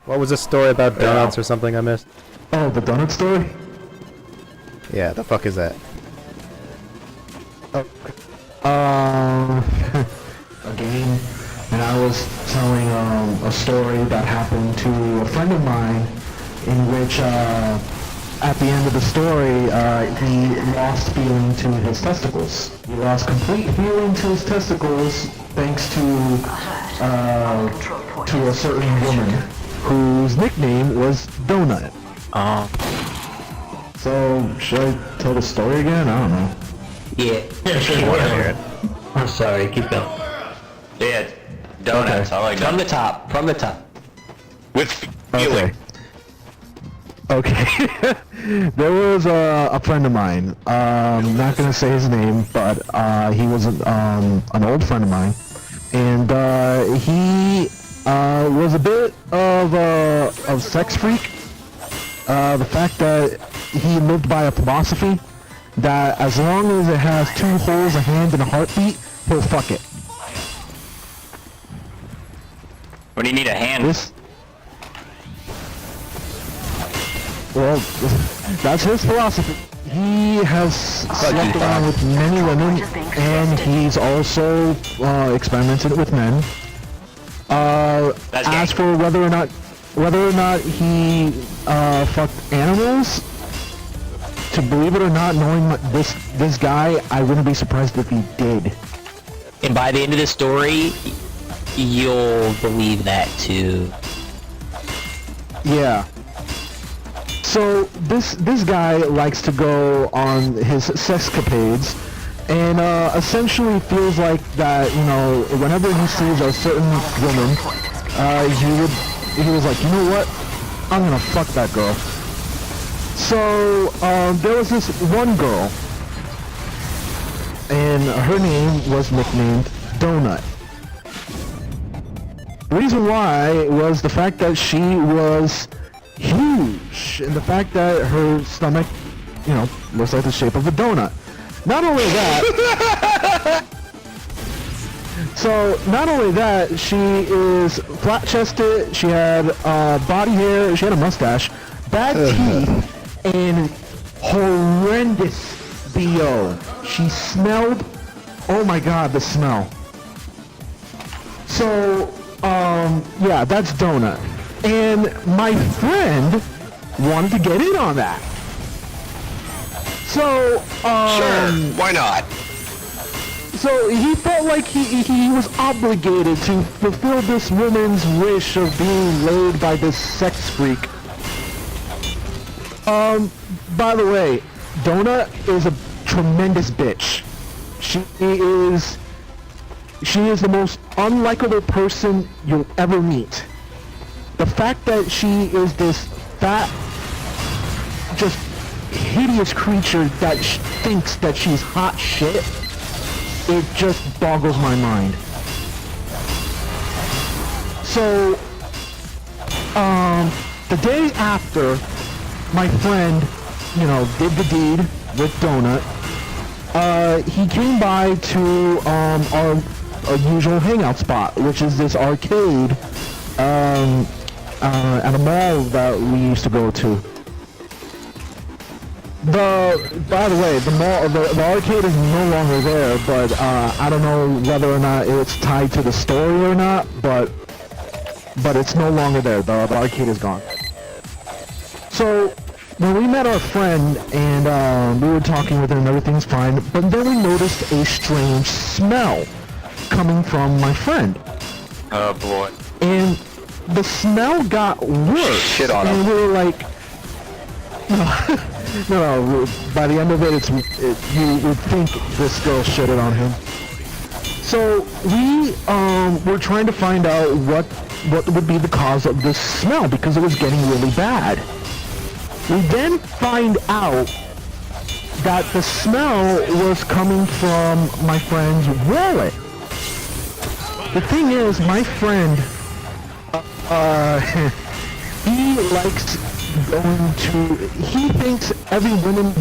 What was this story about donuts or something I missed? Oh, the donut story? Yeah, the fuck is that? Again, and I was telling a story that happened to a friend of mine, in which at the end of the story, he lost feeling to his testicles. He lost complete feeling to his testicles thanks to a certain woman whose nickname was Donut. So, should I tell the story again? I don't know. Yeah, sure. I wanna hear it. I'm sorry, keep going. Yeah, donuts. Okay. I like From the donuts. top, from the top. With feeling. Okay. There was a friend of mine. I'm not gonna say his name, but he was an old friend of mine, and he was a bit of a sex freak. The fact that he lived by a philosophy that as long as it has 2 holes, a hand, and a heartbeat, he'll fuck it. When you need a hand. Well, that's his philosophy. He has slept around with many women, and he's also experimented with men. As for whether or not he fucked animals, to believe it or not, knowing this guy, I wouldn't be surprised if he did. And by the end of the story, you'll believe that too. Yeah. So this guy likes to go on his sexcapades, and essentially feels like that, you know, whenever he sees a certain woman, he was like, you know what? I'm gonna fuck that girl. So there was this one girl, and her name was nicknamed Donut. The reason why was the fact that she was huge, and the fact that her stomach, you know, looks like the shape of a donut. Not only that, she is flat-chested, she had body hair, she had a mustache, bad teeth, and horrendous BO. She smelled, oh my god, the smell. So, yeah, that's Donut. And my friend wanted to get in on that. So, Sure, why not? so he felt like he was obligated to fulfill this woman's wish of being laid by this sex freak. By the way, Donut is a tremendous bitch. She is the most unlikable person you'll ever meet. The fact that she is this fat, just hideous creature that thinks that she's hot shit, it just boggles my mind. So, the day after my friend, you know, did the deed with Donut, he came by to our usual hangout spot, which is this arcade at a mall that we used to go to. By the way, the arcade is no longer there, but I don't know whether or not it's tied to the story or not, but it's no longer there. The arcade is gone. So when we met our friend and we were talking with him and everything's fine, but then we noticed a strange smell coming from my friend. Oh boy. And the smell got worse. Shit on and him. we were like, no, by the end of it, you would think this girl shitted on him. So we were trying to find out what would be the cause of this smell, because it was getting really bad. We then find out that the smell was coming from my friend's wallet. The thing is, my friend, he likes going to, he thinks every woman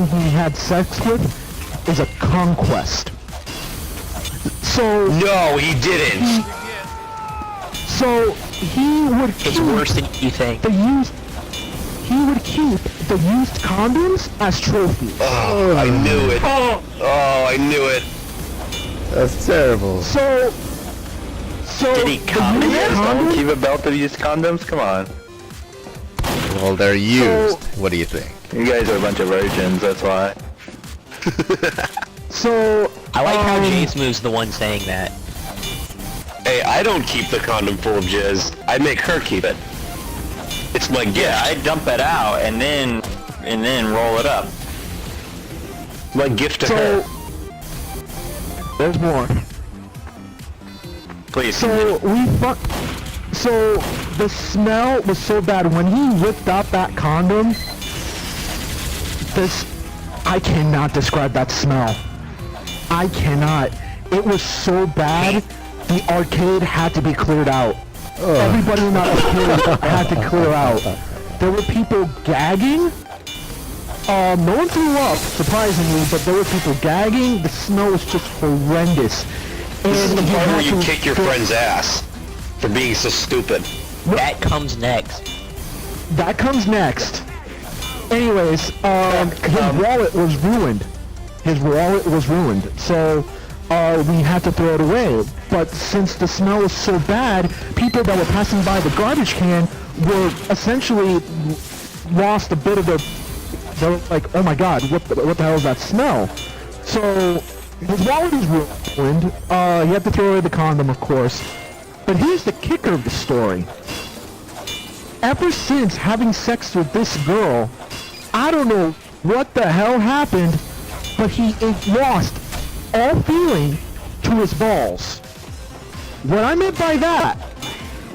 he had sex with is a conquest. So No, he didn't. So he would It's keep worse than you think. the used. He would keep the used condoms as trophies. Oh, I knew it. Oh, I knew it. That's terrible. So Did he the come used in? condom- Keep a belt of used condoms? Come on. Well, they're used. What do you think? You guys are a bunch of virgins, that's why. So I like how J-Smooth's the one saying that. Hey, I don't keep the condom full of jizz. I make her keep it. It's my gift. Yeah, I dump it out and then roll it up. My gift to So her. there's more. Please. So so the smell was so bad when he whipped out that condom. I cannot describe that smell. I cannot. It was so bad. The arcade had to be cleared out. Everybody in that arcade had to clear out. There were people gagging. No one threw up, surprisingly, but there were people gagging. The smell was just horrendous. This is the And part had where you to kick your throw- friend's ass for being so stupid. That comes next. That comes next. Anyways, his wallet was ruined. His wallet was ruined. So, we had to throw it away. But since the smell was so bad, people that were passing by the garbage can were essentially lost a bit of they were like, oh my god, what the hell is that smell? So, his wallet is ruined. He had to throw away the condom, of course. But here's the kicker of the story. Ever since having sex with this girl, I don't know what the hell happened, but he lost all feeling to his balls. What I meant by that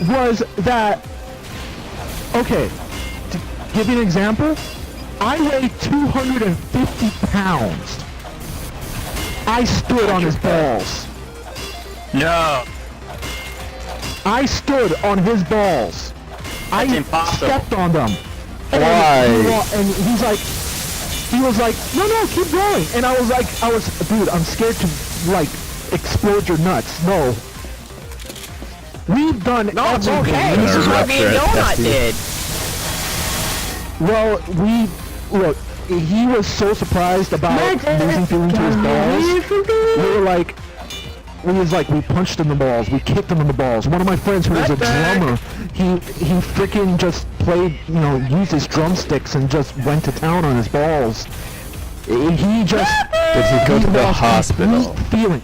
was that, okay, to give you an example, I weigh 250 pounds. I stood on his balls. No. I stood on his balls. That's I impossible. stepped on them. Why? And he was like, no, keep going. And I was like, dude, I'm scared to, like, explode your nuts. No. We've done It's everything. okay. Gonna This is what me and rupture it, Donut Testy. did. Well, look, he was so surprised about losing feeling to his balls. We punched him in the balls, we kicked him in the balls. One of my friends who was a drummer, he freaking just played, used his drumsticks and just went to town on his balls. He just... Did he go to the lost hospital? complete feeling.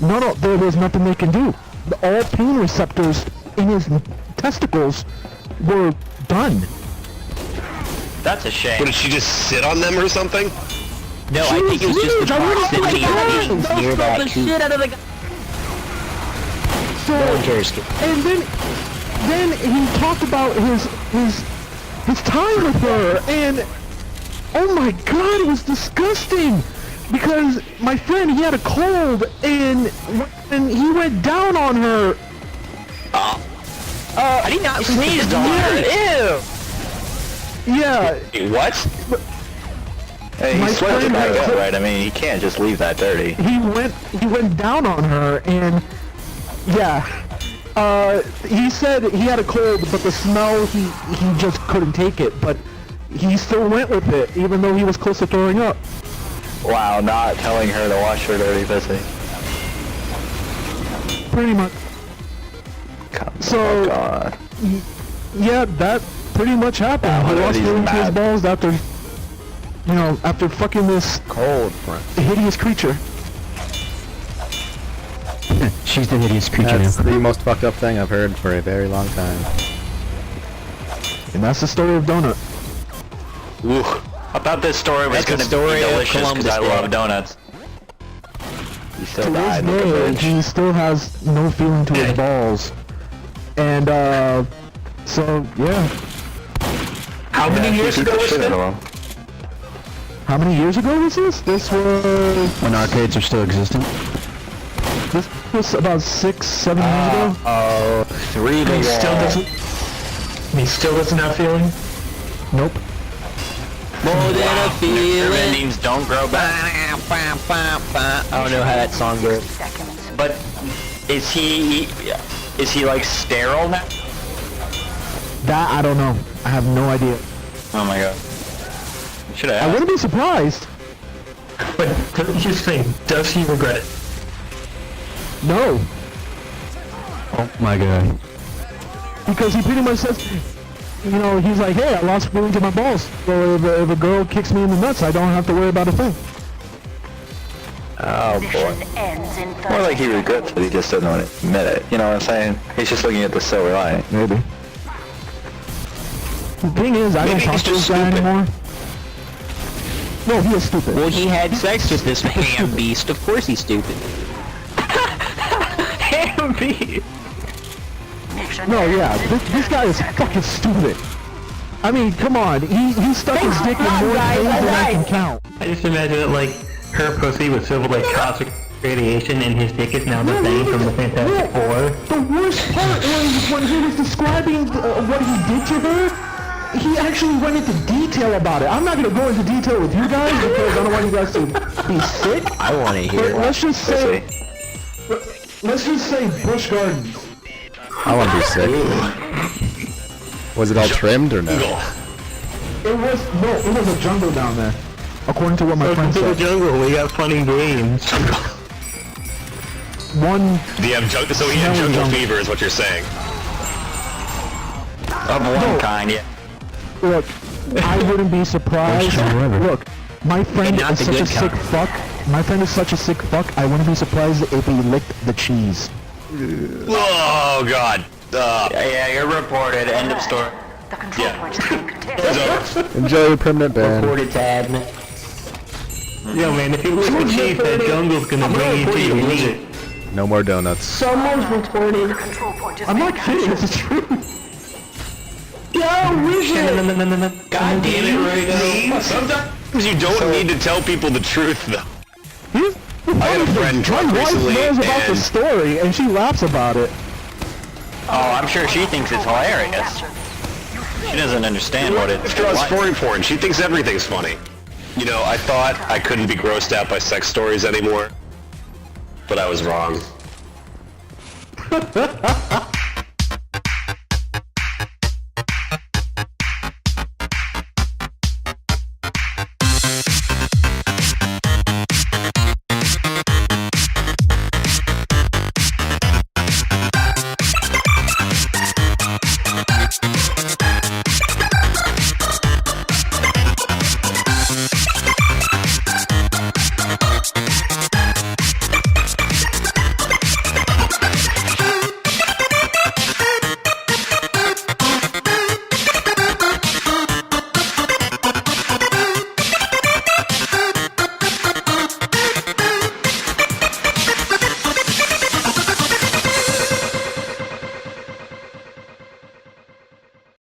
No, there was nothing they can do. All pain receptors in his testicles were done. That's a shame. What, did she just sit on them or something? No, I think it was just the proximity of being near that coop. So, No one cares. and then he talked about his time with her, and oh my god, it was disgusting. Because my friend, he had a cold, and he went down on her. I did not sneeze on her. Ew. Yeah, Wait, what? Hey, My he swept it friend back had- up, right? I mean, he can't just leave that dirty. he went down on her, and yeah. He said he had a cold, but the smell, he just couldn't take it. But he still went with it, even though he was close to throwing up. Wow, not telling her to wash her dirty pussy. Pretty much. So, Oh god. yeah, that pretty much happened. Wow, He what are lost these feeling to his mad- balls after fucking this Cold front. hideous creature. She's the hideous creature That's the most fucked up thing I've heard for a very long time. And that's the story of Donut. Ooh. I thought this story was That's the going to story be of delicious because Columbus I Day. love donuts. He still To this died with the day, bitch. he still has no feeling to his balls. And, so, yeah. How many years Beat ago the was shit out this? of him. How many years ago was this? This was When arcades are still existent. about 6-7 years ago. Oh, 3 to He still 1. doesn't. He still doesn't have feeling. Nope. More than a feeling. Endings don't grow back. I don't know how that song goes. But is he... Is he like sterile now? That I don't know. I have no idea. Oh my god. Should I have. wouldn't be surprised. But here's the thing, does he regret it? No, Oh my god. because he pretty much says, you know, he's like, hey, I lost feelings in my balls. So if a girl kicks me in the nuts, I don't have to worry about a thing. Oh boy. More like he regrets it, he just doesn't want to admit it. You know what I'm saying? He's just looking at the silver lining. Maybe. The thing is, I don't Maybe talk he's to this just guy stupid. anymore. No, he is stupid. Well, he had sex with this ham beast. Of course he's stupid. Ham beast. No, yeah, this guy is fucking stupid. I mean, come on, he stuck his dick in more things than I can count. I just imagine it like her pussy was filled with like cosmic radiation and his dick is now the thing from the Fantastic Four. The worst part was when he was describing what he did to her, he actually went into detail about it. I'm not going to go into detail with you guys because I don't want you guys to be sick. I want to hear But it. let's just say Busch Gardens. I want to be sick. Was it all trimmed or no? It was a jungle down there, according to what my friend Welcome to the said. jungle, we got funny games. One, So he had jungle fever, is what you're saying. Of one kind, yeah. look, I wouldn't be surprised. Look, my friend not is the such a good sick kind. fuck. My friend is such a sick fuck. I wouldn't be surprised if he licked the cheese. Oh god. Yeah, you're reported. End of story. The control Yeah. point is being contested. Enjoy your permanent ban. Reported to admin. Yo man, if you lick the cheese, that jungle's gonna bring you to your knees. No more donuts. Someone's reported. Control point is I'm being not kidding. It's the truth. Yo, God damn it, Rito. Sometimes you don't need to tell people the truth, though. I had a friend My drunk wife recently, knows about the and story, and she laughs about it. Oh, I'm sure she thinks it's hilarious. She doesn't understand what it's draws like. story porn. She thinks everything's funny. You know, I thought I couldn't be grossed out by sex stories anymore, but I was wrong.